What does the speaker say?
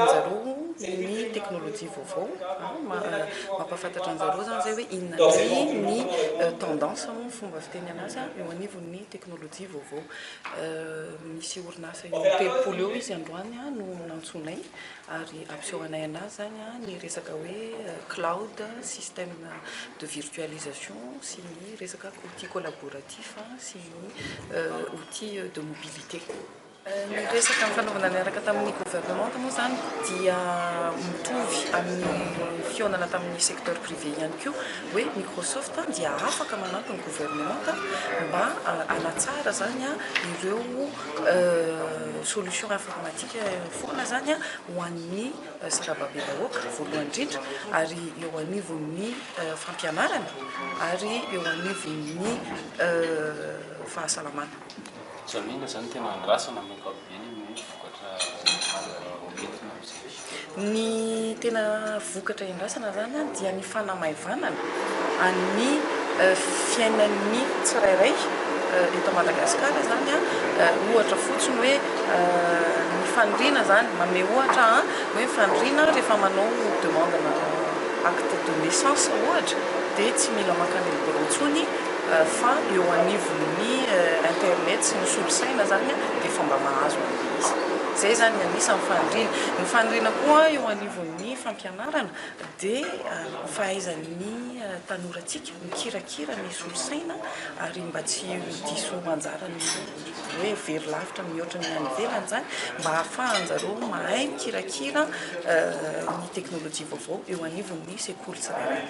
anjareo ny teknôlôjia vaovao mampafantatra anjareo zany zay hoe inona ny tendance moa fomba fiteny anazy eo anivon'ny teknôlôjia vaovao. Misy orinasa telopolo eo izy androany no nantsonay ary ampisehoanay anazy zany ny resaka hoe cloud, système de virtualisation sy ny resaka outil collaboratif sy ny outil de mobilité. Ny resaka fanaovana niaraka tamin'ny gouvernement moa zany dia mitovy amin'ny fionana tamin'ny secteur privé ihany koa hoe Microsoft dia afaka manampy ny gouvernement mba hanatsara zany ireo solution informatique foana zany ho an'ny zava-babevahoaka voalohany indrindra ary eo anivon'ny fampianarana ary eo anivon'ny fahasalamana. Zamina zany tena andrasana amin'ny ankapobeny ny vokatra entina ny tena vokatra endrasana zany dia ny fanamaivana amin'ny fiainan'ny tsirairay eto Madagasikara zany ohatra fotsiny hoe ny fandriana zany mame ohatra hoe fandriana rehefa manao demande na acte de naissance ohatra dia tsy mila makany borontsony fa eo anivon'ny internet sy ny solosaina zany dia fomba mahazo izy zay zany anisan'ny fandriana. Ny fandriana koa eo anivon'ny fampianarana dia fahaizan'ny tanoratsika mikirakira ny solosaina ary mba tsy diso anjarany hoe very lavitra mihoatra ny any ivelany zany mba ahafahanjareo mahay mikirakira ny teknôlôjia vaovao eo anivon'ny sekoly tsirairay.